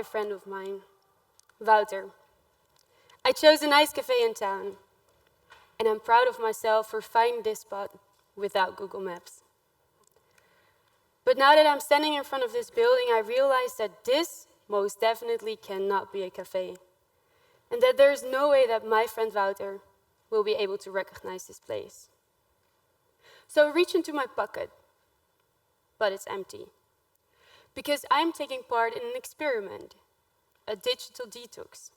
dear friend of mine, Wouter. I chose a nice cafe in town, and I'm proud of myself for finding this spot without Google Maps. But now that I'm standing in front of this building, I realize that this most definitely cannot be a cafe, and that there is no way that my friend Wouter will be able to recognize this place. So I reach into my pocket, but it's empty, because I'm taking part in an experiment, a digital detox,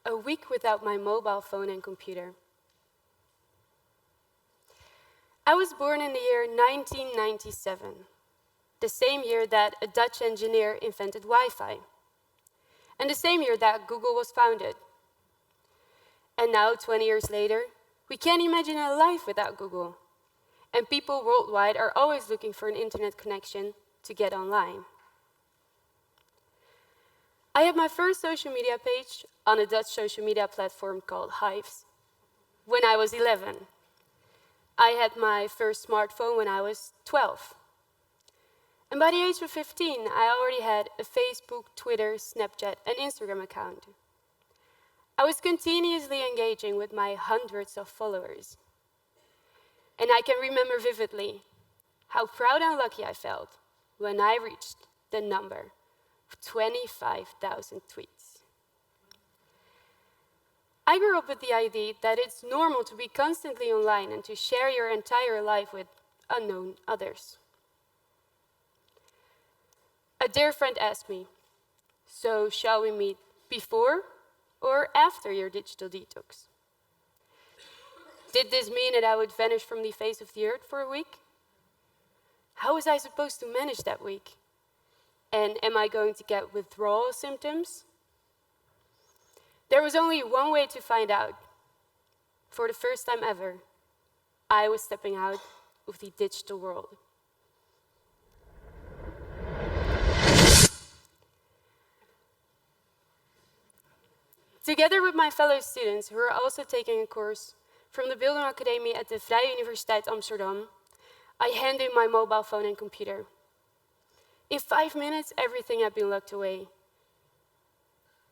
a week without my mobile phone and computer. I was born in the year 1997, the same year that a Dutch engineer invented Wi-Fi, and the same year that Google was founded. And now, 20 years later, we can't imagine a life without Google, and people worldwide are always looking for an internet connection to get online. I had my first social media page on a Dutch social media platform called Hives when I was 11. I had my first smartphone when I was 12. And by the age of 15, I already had a Facebook, Twitter, Snapchat, and Instagram account. I was continuously engaging with my hundreds of followers. And I can remember vividly how proud and lucky I felt when I reached the number of 25,000 tweets. I grew up with the idea that it's normal to be constantly online and to share your entire life with unknown others. A dear friend asked me, "So shall we meet before or after your digital detox?" Did this mean that I would vanish from the face of the earth for a week? How was I supposed to manage that week? And am I going to get withdrawal symptoms? There was only one way to find out. For the first time ever, I was stepping out of the digital world. Together with my fellow students who are also taking a course from the Building Academy at the Vrije Universiteit Amsterdam, I handed in my mobile phone and computer. In 5 minutes, everything had been locked away.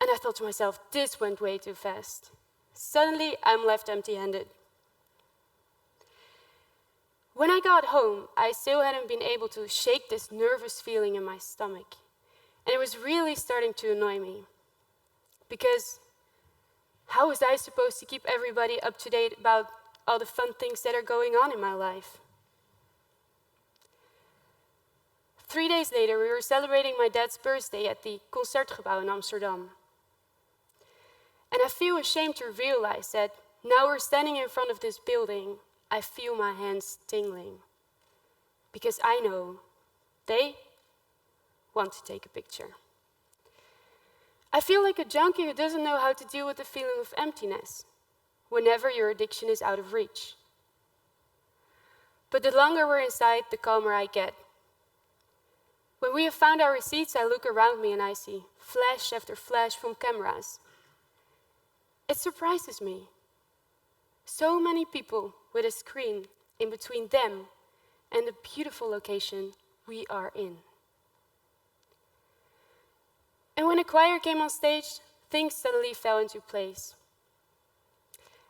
And I thought to myself, this went way too fast. Suddenly, I'm left empty-handed. When I got home, I still hadn't been able to shake this nervous feeling in my stomach. And it was really starting to annoy me. Because how was I supposed to keep everybody up to date about all the fun things that are going on in my life? 3 days later, we were celebrating my dad's birthday at the Concertgebouw in Amsterdam. And I feel ashamed to realize that now we're standing in front of this building, I feel my hands tingling. Because I know they want to take a picture. I feel like a junkie who doesn't know how to deal with the feeling of emptiness whenever your addiction is out of reach. But the longer we're inside, the calmer I get. When we have found our receipts, I look around me and I see flash after flash from cameras. It surprises me. So many people with a screen in between them and the beautiful location we are in. And when a choir came on stage, things suddenly fell into place.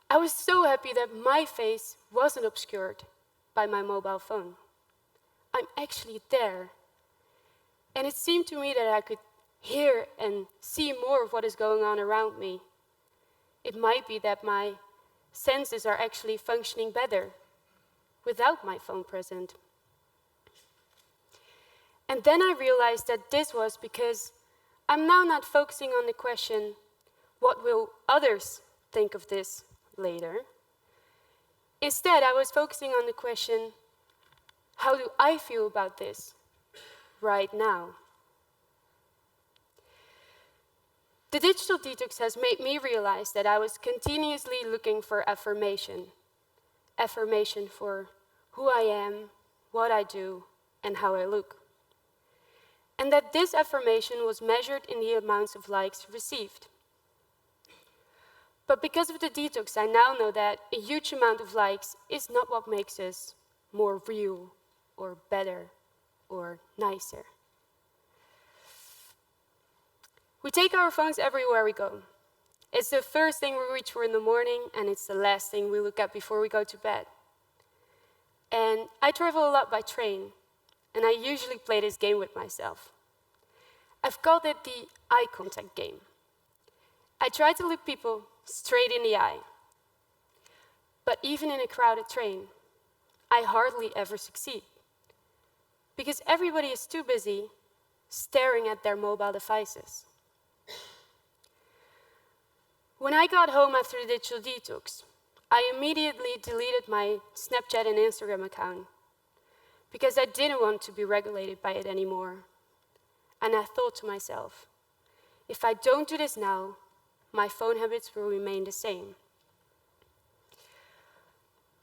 I was so happy that my face wasn't obscured by my mobile phone. I'm actually there. And it seemed to me that I could hear and see more of what is going on around me. It might be that my senses are actually functioning better without my phone present. And then I realized that this was because I'm now not focusing on the question, what will others think of this later? Instead, I was focusing on the question, how do I feel about this right now? The digital detox has made me realize that I was continuously looking for affirmation. Affirmation for who I am, what I do, and how I look. And that this affirmation was measured in the amounts of likes received. But because of the detox, I now know that a huge amount of likes is not what makes us more real, or better, or nicer. We take our phones everywhere we go. It's the first thing we reach for in the morning, and it's the last thing we look at before we go to bed. And I travel a lot by train, and I usually play this game with myself. I've called it the eye contact game. I try to look people straight in the eye. But even in a crowded train, I hardly ever succeed, because everybody is too busy staring at their mobile devices. When I got home after the digital detox, I immediately deleted my Snapchat and Instagram account because I didn't want to be regulated by it anymore. And I thought to myself, if I don't do this now, my phone habits will remain the same.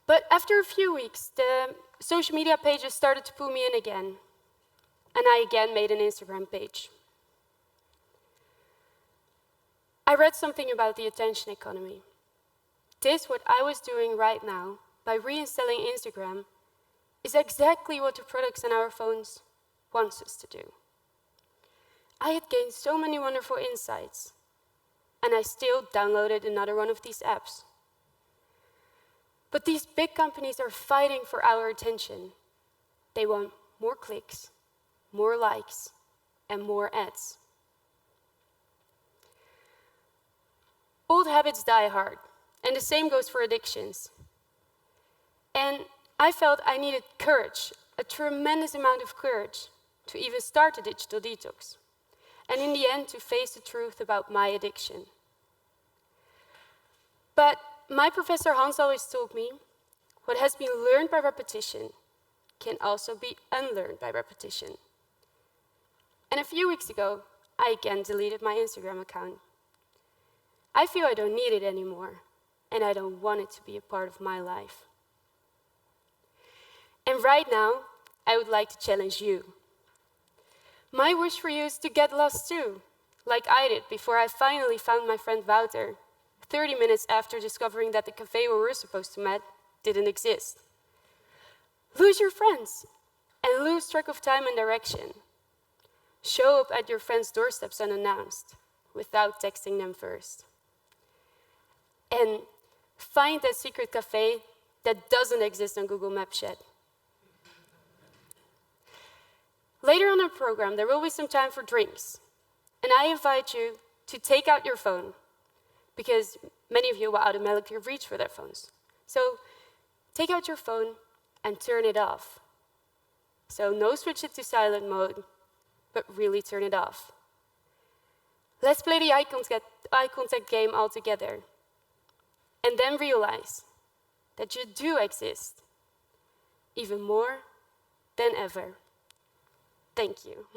But after a few weeks, the social media pages started to pull me in again, and I again made an Instagram page. I read something about the attention economy. This, what I was doing right now, by reinstalling Instagram, is exactly what the products on our phones wants us to do. I had gained so many wonderful insights, and I still downloaded another one of these apps. But these big companies are fighting for our attention. They want more clicks, more likes, and more ads. Old habits die hard, and the same goes for addictions. And I felt I needed courage, a tremendous amount of courage, to even start a digital detox, and in the end to face the truth about my addiction. But my professor Hans always told me, what has been learned by repetition can also be unlearned by repetition. And a few weeks ago, I again deleted my Instagram account. I feel I don't need it anymore, and I don't want it to be a part of my life. And right now, I would like to challenge you. My wish for you is to get lost too, like I did before I finally found my friend Wouter, 30 minutes after discovering that the cafe where we're supposed to meet didn't exist. Lose your friends and lose track of time and direction. Show up at your friends' doorsteps unannounced, without texting them first. And find that secret cafe that doesn't exist on Google Maps yet. Later on in the program, there will be some time for drinks. And I invite you to take out your phone, because many of you will automatically reach for their phones. So take out your phone and turn it off. So no switch it to silent mode, but really turn it off. Let's play the eye contact game all together. And then realize that you do exist, even more than ever. Thank you.